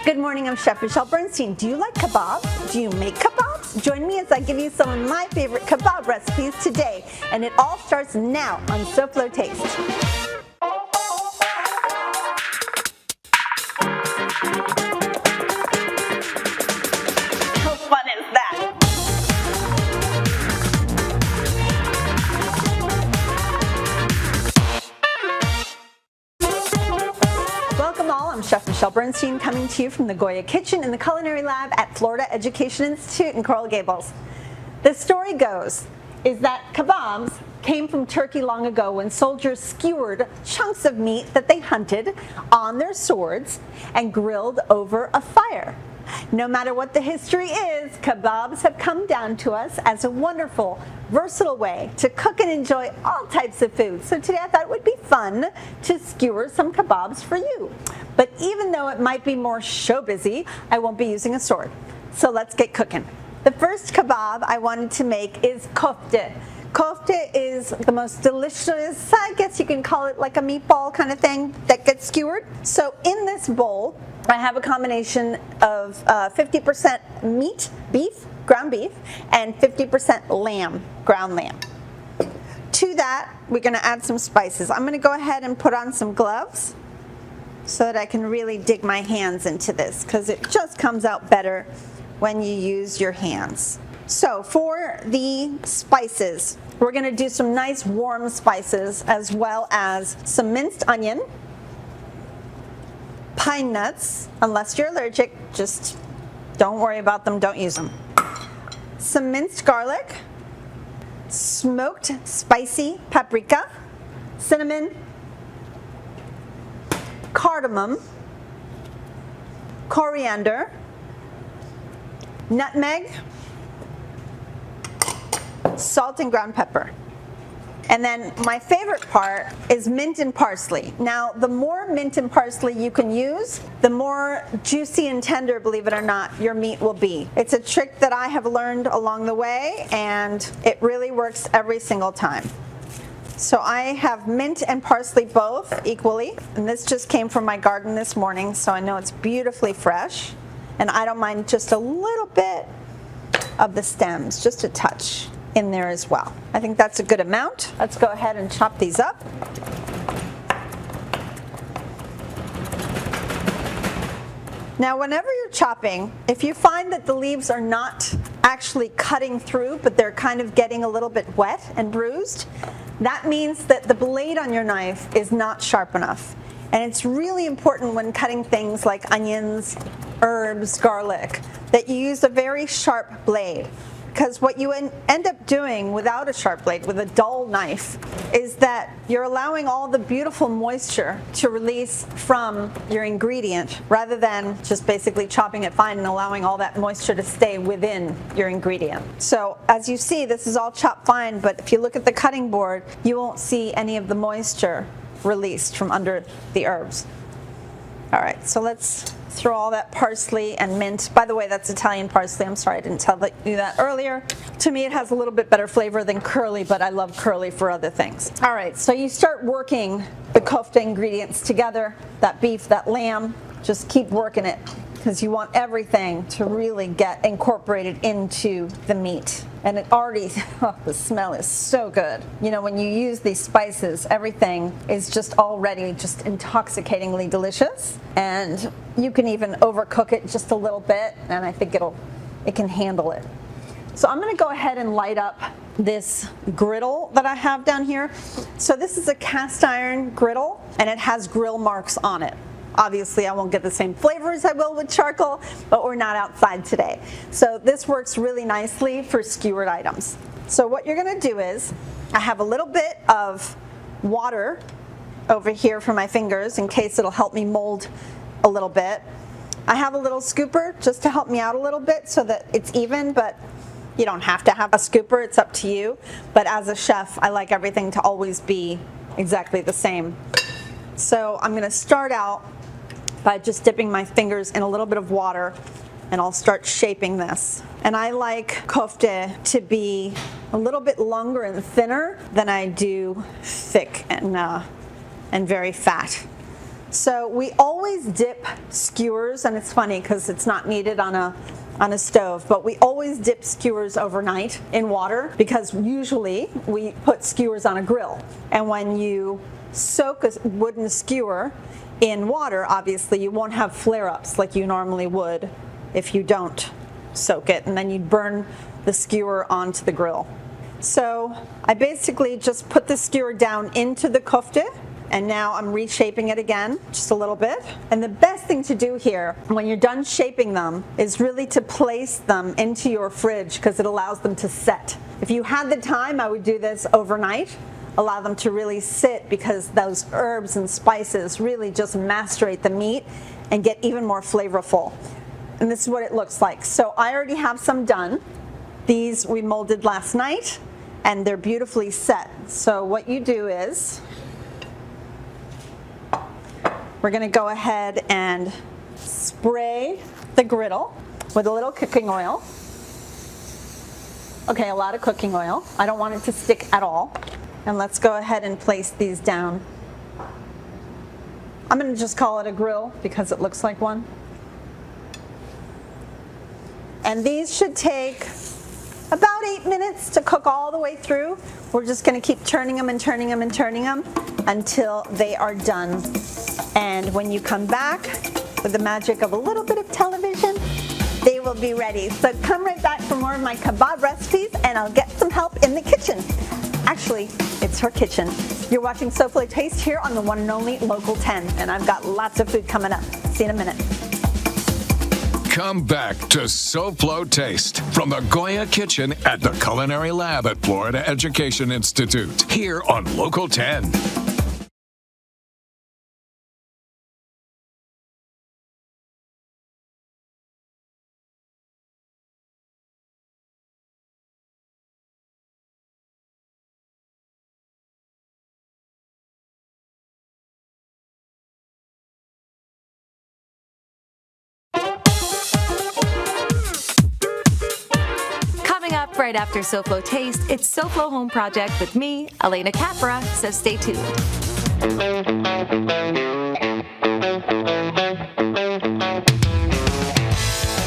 Good morning, I'm Chef Michelle Bernstein. Do you like kabob? Do you make kebabs? Join me as I give you some of my favorite kebab recipes today. And it all starts now on SoFlo Taste. How fun is that? Welcome all, I'm Chef Michelle Bernstein coming to you from the Goya Kitchen in the Culinary Lab at Florida Education Institute in Coral Gables. The story goes is that kebabs came from Turkey long ago when soldiers skewered chunks of meat that they hunted on their swords and grilled over a fire. No matter what the history is, kebabs have come down to us as a wonderful, versatile way to cook and enjoy all types of food. So today I thought it would be fun to skewer some kebabs for you. But even though it might be more show busy, I won't be using a sword. So let's get cooking. The first kebab I wanted to make is kofte. Kofte is the most delicious, I guess you can call it like a meatball kind of thing that gets skewered. So in this bowl, I have a combination of 50% meat, beef, ground beef, and 50% lamb, ground lamb. To that, we're gonna add some spices. I'm gonna go ahead and put on some gloves so that I can really dig my hands into this, because it just comes out better when you use your hands. So for the spices, we're gonna do some nice warm spices as well as some minced onion, pine nuts, unless you're allergic, just don't worry about them, don't use them. Some minced garlic, smoked spicy paprika, cinnamon, cardamom, coriander, nutmeg, salt and ground pepper. And then my favorite part is mint and parsley. Now, the more mint and parsley you can use, the more juicy and tender, believe it or not, your meat will be. It's a trick that I have learned along the way, and it really works every single time. So I have mint and parsley both equally, and this just came from my garden this morning, so I know it's beautifully fresh. And I don't mind just a little bit of the stems, just a touch in there as well. I think that's a good amount. Let's go ahead and chop these up. Now, whenever you're chopping, if you find that the leaves are not actually cutting through, but they're kind of getting a little bit wet and bruised, that means that the blade on your knife is not sharp enough. And it's really important when cutting things like onions, herbs, garlic, that you use a very sharp blade. Because what you end up doing without a sharp blade, with a dull knife, is that you're allowing all the beautiful moisture to release from your ingredient rather than just basically chopping it fine and allowing all that moisture to stay within your ingredient. So as you see, this is all chopped fine, but if you look at the cutting board, you won't see any of the moisture released from under the herbs. All right, so let's throw all that parsley and mint. By the way, that's Italian parsley. I'm sorry I didn't tell you that earlier. To me, it has a little bit better flavor than curly, but I love curly for other things. All right, so you start working the kofta ingredients together, that beef, that lamb, just keep working it, because you want everything to really get incorporated into the meat. And it already, oh, the smell is so good. You know, when you use these spices, everything is just already just intoxicatingly delicious. And you can even overcook it just a little bit, and I think it can handle it. So I'm gonna go ahead and light up this griddle that I have down here. So this is a cast iron griddle, and it has grill marks on it. Obviously, I won't get the same flavor as I will with charcoal, but we're not outside today. So this works really nicely for skewered items. So what you're gonna do is, I have a little bit of water over here for my fingers in case it'll help me mold a little bit. I have a little scooper just to help me out a little bit so that it's even, but you don't have to have a scooper, it's up to you. But as a chef, I like everything to always be exactly the same. So I'm gonna start out by just dipping my fingers in a little bit of water, and I'll start shaping this. And I like kofte to be a little bit longer and thinner than I do thick and very fat. So we always dip skewers, and it's funny because it's not needed on a stove, but we always dip skewers overnight in water because usually we put skewers on a grill. And when you soak a wooden skewer in water, obviously you won't have flare-ups like you normally would if you don't soak it, and then you'd burn the skewer onto the grill. So I basically just put the skewer down into the kofta, and now I'm reshaping it again just a little bit. And the best thing to do here when you're done shaping them is really to place them into your fridge because it allows them to set. If you had the time, I would do this overnight, allow them to really sit because those herbs and spices really just macerate the meat and get even more flavorful. And this is what it looks like. So I already have some done. These we molded last night and they're beautifully set. So what you do is we're going to go ahead and spray the griddle with a little cooking oil. Okay, a lot of cooking oil. I don't want it to stick at all. And let's go ahead and place these down. I'm going to just call it a grill because it looks like one. And these should take about 8 minutes to cook all the way through. We're just going to keep turning them and turning them and turning them until they are done. And when you come back with the magic of a little bit of television, they will be ready. So come right back for more of my kabob recipes and I'll get some help in the kitchen. Actually, it's her kitchen. You're watching SoFlo Taste here on the one and only Local 10, and I've got lots of food coming up. See you in a minute. Come back to SoFlo Taste from the Goya Kitchen at the Culinary Lab at Florida Education Institute, here on Local 10. Up right after SoFlo Taste, it's SoFlo Home Project with me, Elena Capra, so stay tuned.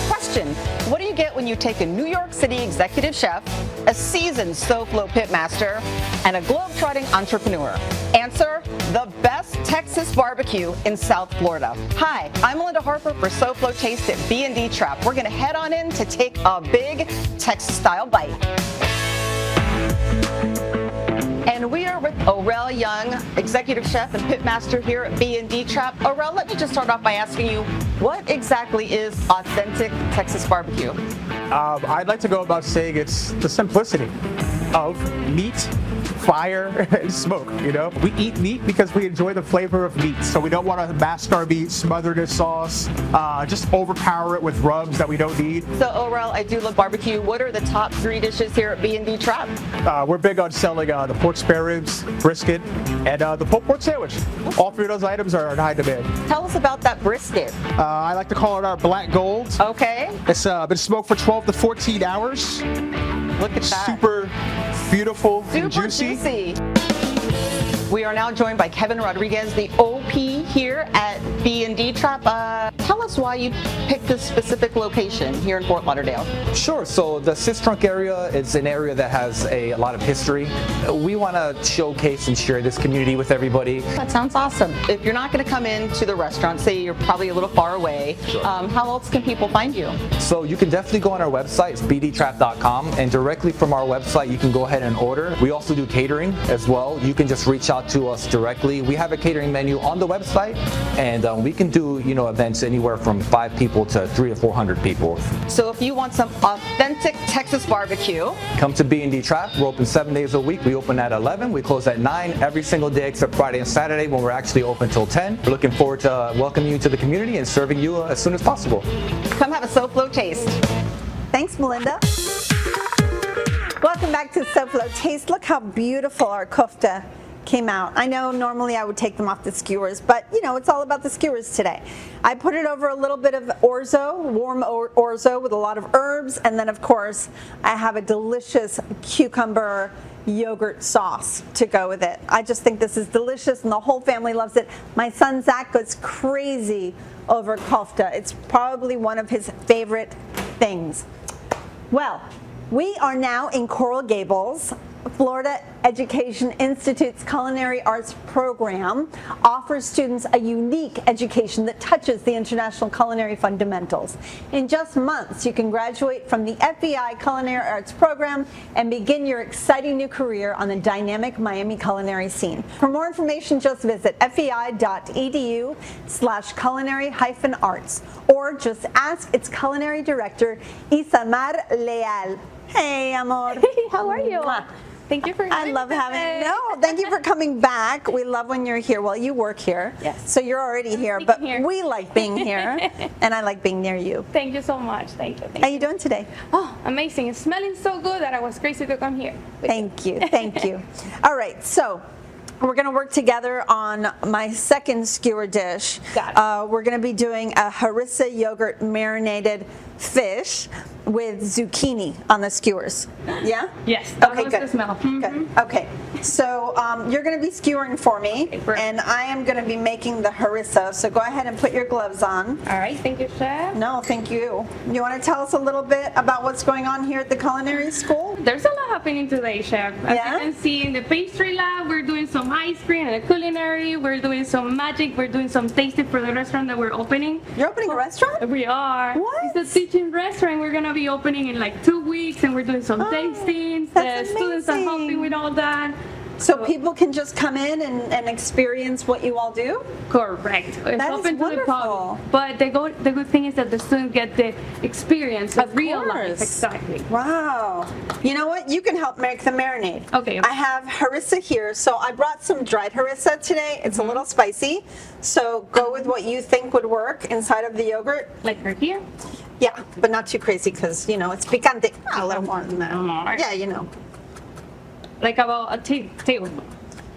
Question: what do you get when you take a New York City executive chef, a seasoned SoFlo pitmaster, and a globe-trotting entrepreneur? Answer: the best Texas barbecue in South Florida. Hi, I'm Melinda Harper for SoFlo Taste at B&D Trap. We're gonna head on in to take a big Texas-style bite. And we are with Orel Young, executive chef and pitmaster here at B&D Trap. Orel, let me just start off by asking you, what exactly is authentic Texas barbecue? I'd like to go about saying it's the simplicity of meat, fire, and smoke, you know? We eat meat because we enjoy the flavor of meat, so we don't want to mask our meat, smother it in sauce, just overpower it with rubs that we don't need. So, Orel, I do love barbecue. What are the top 3 dishes here at B&D Trap? We're big on selling the pork spare ribs, brisket, and the pulled pork sandwich. All 3 of those items are in high demand. Tell us about that brisket. I like to call it our black gold. Okay. It's been smoked for 12 to 14 hours. Look at that. Super beautiful Super and juicy. We are now joined by Kevin Rodriguez, the OP here at B&D Trap. Tell us why you picked this specific location here in Fort Lauderdale. Sure. So the Sistrunk area is an area that has a lot of history. We want to showcase and share this community with everybody. That sounds awesome. If you're not going to come into the restaurant, say you're probably a little far away, Sure. How else can people find you? So you can definitely go on our website, it's bdtrap.com, and directly from our website you can go ahead and order. We also do catering as well. You can just reach out to us directly. We have a catering menu on the website, and we can do events anywhere from 5 people to 300 to 400 people. So if you want some authentic Texas barbecue, come to B&D Trap. We're open 7 days a week. We open at 11. We close at 9 every single day except Friday and Saturday when we're actually open till 10. We're looking forward to welcoming you to the community and serving you as soon as possible. come have a SoFlo Taste. Thanks, Melinda. Welcome back to SoFlo Taste. Look how beautiful our kofta came out. I know normally I would take them off the skewers, but it's all about the skewers today. I put it over a little bit of orzo, warm orzo with a lot of herbs, and then of course I have a delicious cucumber yogurt sauce to go with it. I just think this is delicious and the whole family loves it. My son Zach goes crazy over kofta. It's probably one of his favorite things. Well, we are now in Coral Gables. Florida Education Institute's Culinary Arts program offers students a unique education that touches the international culinary fundamentals. In just months, you can graduate from the FEI Culinary Arts program and begin your exciting new career on the dynamic Miami culinary scene. For more information, just visit fei.edu/culinary-arts or just ask its culinary director, Isamar Leal. Hey, amor. Hey, how are you? Mwah. Thank you for I love having me. thank you for coming back. We love when you're here. Well, you work here. Yes. So you're already here, speaking but here. we like being here and I like being near you. Thank you so much. Thank you. How you doing today? Oh, amazing. It's smelling so good that I was crazy to come here. Thank you. Thank you. All right. So we're going to work together on my second skewer dish. Got it. We're going to be doing a harissa yogurt marinated fish with zucchini on the skewers. Yeah? Yes, that Okay, was good. the smell. Good. Mhm. Okay. So you're going to be skewering for me, Okay, perfect. and I am going to be making the harissa. So go ahead and put your gloves on. All right. Thank you, Chef. No, thank you. You want to tell us a little bit about what's going on here at the culinary school? There's a lot happening today, Chef. As Yeah? you can see in the pastry lab, we're doing some ice cream and a culinary. We're doing some magic. We're doing some tasting for the restaurant that we're opening. You're opening a restaurant? We are. What? It's a teaching restaurant. We're gonna be opening in like 2 weeks, and we're doing some tastings. that's The students are amazing. helping with all that. So people can just come in and experience what you all do? Correct. It's That is open to the wonderful. public. But the good thing is that the students get the experience of real life. course. Exactly. Wow. You know what? You can help make the marinade. Okay. I have harissa here. So I brought some dried harissa today. It's a little spicy. So go with what you think would work inside of the yogurt. Like right here. Yeah, but not too crazy because, you know, it's picante. A little more than that. more. Yeah, you know. Like about a table.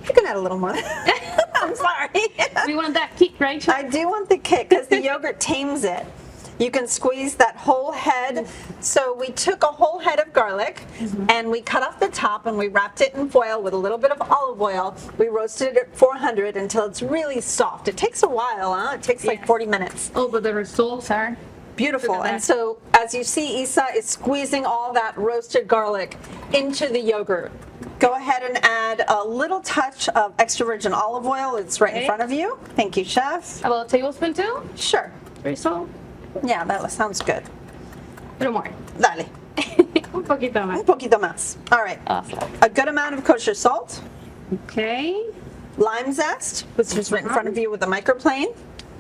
You can add a little more. I'm sorry. We want that kick, right? I do want the kick because the yogurt tames it. You can squeeze that whole head. So we took a whole head of garlic and we cut off the top and we wrapped it in foil with a little bit of olive oil. We roasted it at 400 until it's really soft. It takes a while, huh? It takes like 40 minutes. Oh, but the results are Beautiful. Look at And that. so as you see, Isa is squeezing all that roasted garlic into the yogurt. Go ahead and add a little touch of extra virgin olive oil. It's right in Okay. front of you. Thank you, chef. about a tablespoon too. Sure. Result. Yeah, that sounds good. A little more. Dale. Un poquito más. Un poquito más. All right. Awesome. A good amount of kosher salt, Okay. lime zest, which is right in front of you with a microplane.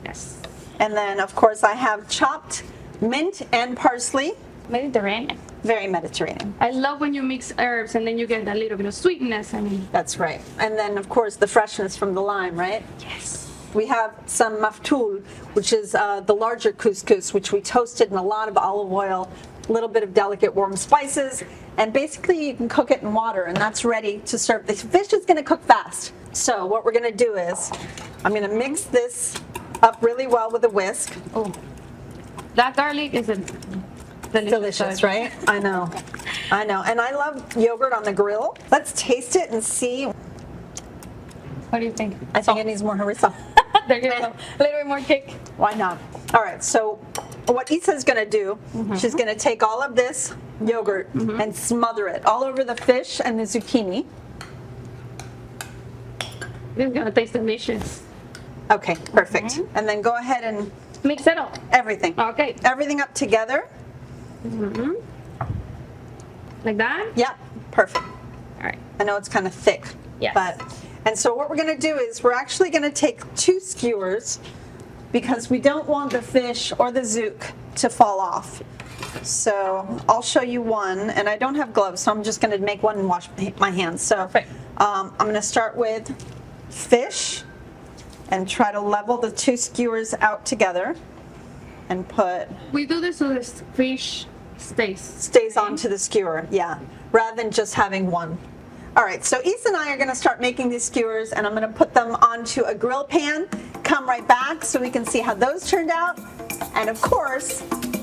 Yes. And then, of course, I have chopped mint and parsley. Mediterranean. Very Mediterranean. I love when you mix herbs and then you get that little bit of sweetness. I mean, That's right. And then, of course, the freshness from the lime, right? yes. We have some maftoul, which is the larger couscous, which we toasted in a lot of olive oil, a little bit of delicate warm spices, and basically you can cook it in water, and that's ready to serve. The fish is going to cook fast. So what we're going to do is I'm going to mix this up really well with a whisk. Oh, that garlic is a Delicious, right? I know. I know. And I love yogurt on the grill. Let's taste it and see. What do you think? I think it needs more harissa. There you go. A little bit more kick. Why not? All right, so what Isa's gonna do, she's gonna take all of this yogurt and smother it all over the fish and the zucchini. This is gonna taste delicious. Okay, perfect. And then go ahead and Mix it up. everything. Okay. Everything up together. Like that? Yep, perfect. All right. I know it's kind of thick. Yes. And so what we're gonna do is we're actually gonna take 2 skewers because we don't want the fish or the zouk to fall off. So I'll show you one, and I don't have gloves, so I'm just gonna make one and wash my hands. So Perfect. I'm gonna start with fish and try to level the 2 skewers out together and put, We do this so this fish stays. onto the skewer, yeah, rather than just having one. All right, so Isa and I are gonna start making these skewers, and I'm gonna put them onto a grill pan, come right back so we can see how those turned out. And of course,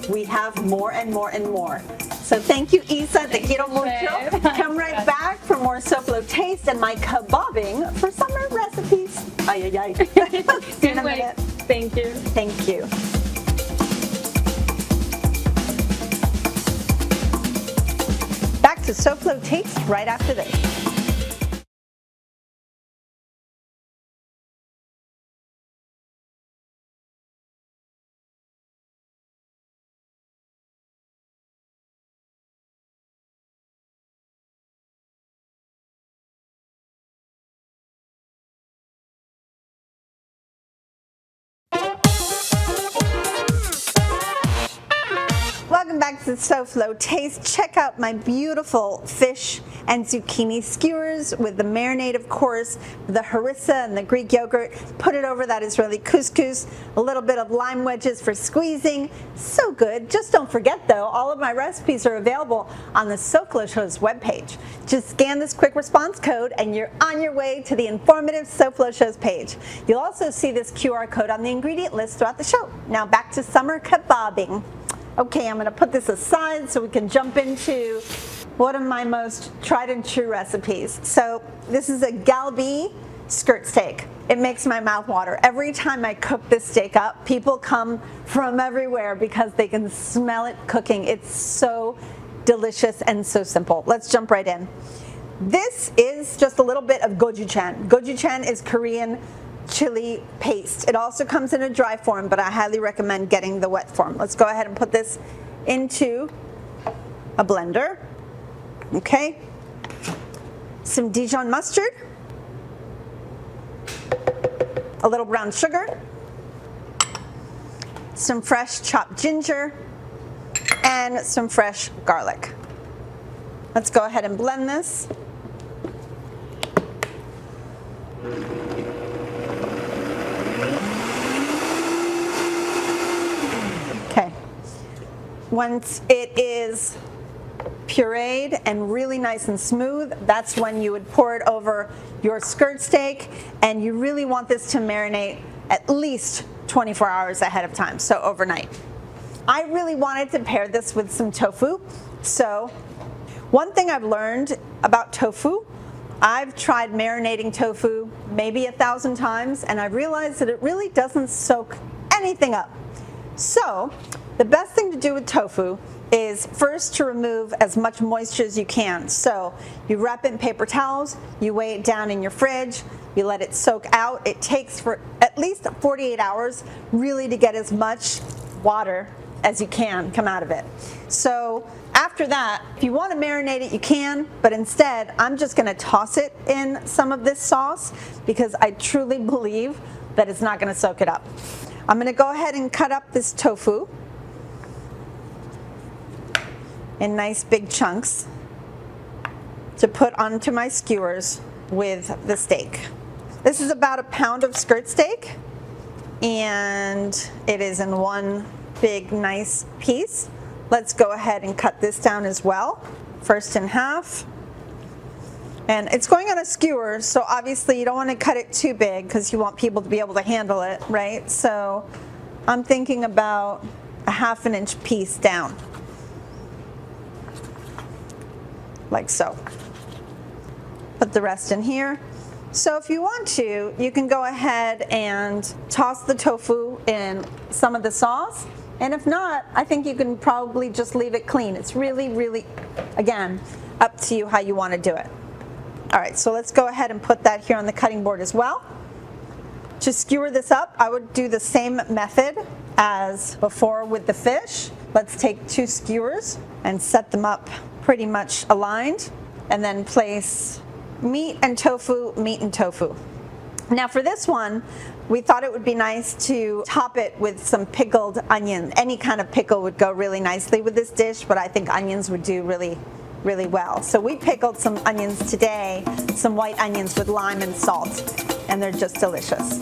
we have more and more and more. So thank you, Isa. Te quiero mucho. Come right back for more SoFlo Taste and my kabobbing for summer recipes. Ay, ay, ay. See you in a minute. Thank you. Thank you. Back to SoFlo Taste right after this. Welcome back to SoFlo Taste. Check out my beautiful fish and zucchini skewers with the marinade, of course, the harissa and the Greek yogurt. Put it over that Israeli couscous, a little bit of lime wedges for squeezing. So good. Just don't forget, though, all of my recipes are available on the SoFlo Show's webpage. Just scan this quick response code and you're on your way to the informative SoFlo Show's page. You'll also see this QR code on the ingredient list throughout the show. Now back to summer kabobbing. Okay, I'm going to put this aside so we can jump into one of my most tried and true recipes. So this is a galbi skirt steak. It makes my mouth water. Every time I cook this steak up, people come from everywhere because they can smell it cooking. It's so delicious and so simple. Let's jump right in. This is just a little bit of gochujang. Gochujang is Korean chili paste. It also comes in a dry form, but I highly recommend getting the wet form. Let's go ahead and put this into a blender. Okay. Some Dijon mustard, a little brown sugar, some fresh chopped ginger, and some fresh garlic. Let's go ahead and blend this. Okay. Once it is pureed and really nice and smooth, that's when you would pour it over your skirt steak, and you really want this to marinate at least 24 hours ahead of time, so overnight. I really wanted to pair this with some tofu. So one thing I've learned about tofu, I've tried marinating tofu maybe 1,000 times, and I've realized that it really doesn't soak anything up. So the best thing to do with tofu is first to remove as much moisture as you can. So you wrap it in paper towels, you weigh it down in your fridge, you let it soak out. It takes for at least 48 hours really to get as much water as you can come out of it. So after that, if you want to marinate it, you can, but instead I'm just going to toss it in some of this sauce because I truly believe that it's not going to soak it up. I'm going to go ahead and cut up this tofu in nice big chunks to put onto my skewers with the steak. This is about 1 pound of skirt steak, and it is in one big nice piece. Let's go ahead and cut this down as well, first in half. And it's going on a skewer, so obviously you don't want to cut it too big because you want people to be able to handle it, right? So I'm thinking about a 1/2 inch piece down, like so. Put the rest in here. So if you want to, you can go ahead and toss the tofu in some of the sauce. And if not, I think you can probably just leave it clean. It's really, really, again, up to you how you want to do it. All right, so let's go ahead and put that here on the cutting board as well. To skewer this up, I would do the same method as before with the fish. Let's take 2 skewers and set them up pretty much aligned, and then place meat and tofu, meat and tofu. Now for this one, we thought it would be nice to top it with some pickled onion. Any kind of pickle would go really nicely with this dish, but I think onions would do really, really well. So we pickled some onions today, some white onions with lime and salt, and they're just delicious.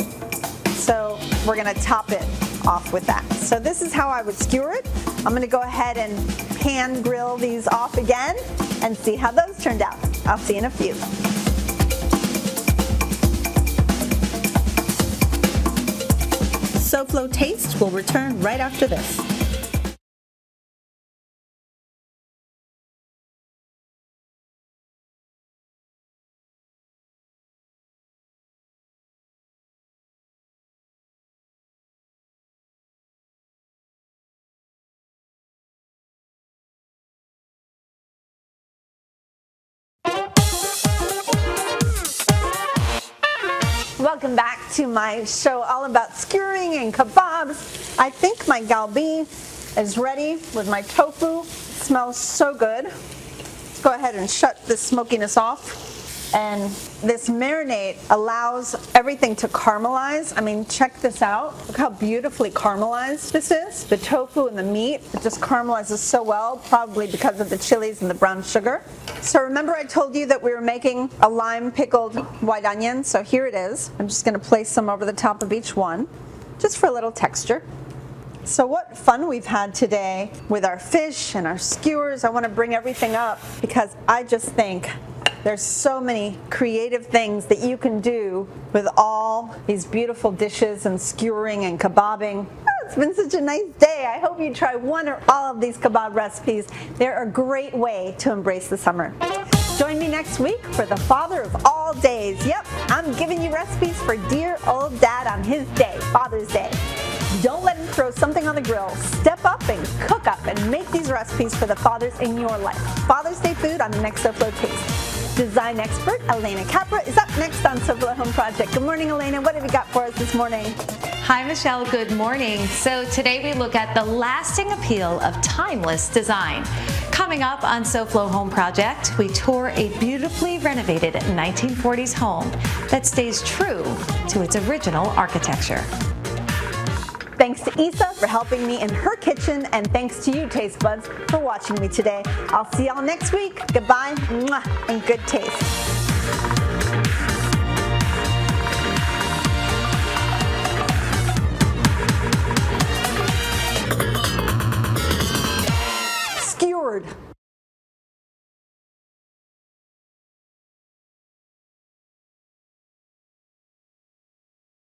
So we're gonna top it off with that. So this is how I would skewer it. I'm gonna go ahead and pan grill these off again and see how those turned out. I'll see you in a few. SoFlo Taste will return right after this. Welcome back to my show all about skewering and kebabs. I think my galbi is ready with my tofu. It smells so good. Let's go ahead and shut the smokiness off. And this marinade allows everything to caramelize. I mean, check this out. Look how beautifully caramelized this is. The tofu and the meat, it just caramelizes so well, probably because of the chilies and the brown sugar. So remember I told you that we were making a lime pickled white onion? So here it is. I'm just gonna place some over the top of each one, just for a little texture. So what fun we've had today with our fish and our skewers. I wanna bring everything up because I just think there's so many creative things that you can do with all these beautiful dishes and skewering and kebabbing. Oh, it's been such a nice day. I hope you try one or all of these kebab recipes. They're a great way to embrace the summer. Join me next week for the father of all days. Yep, I'm giving you recipes for dear old dad on his day, Father's Day. Don't let him throw something on the grill. Step up and cook up and make these recipes for the fathers in your life. Father's Day food on the next SoFlo Taste. Design expert Elena Capra is up next on SoFlo Home Project. Good morning, Elena. What have you got for us this morning? Hi, Michelle. Good morning. So today we look at the lasting appeal of timeless design. Coming up on SoFlo Home Project, we tour a beautifully renovated 1940s home that stays true to its original architecture. Thanks to Isa for helping me in her kitchen, and thanks to you, Taste Buds, for watching me today. I'll see y'all next week. Goodbye, mwah, and good taste.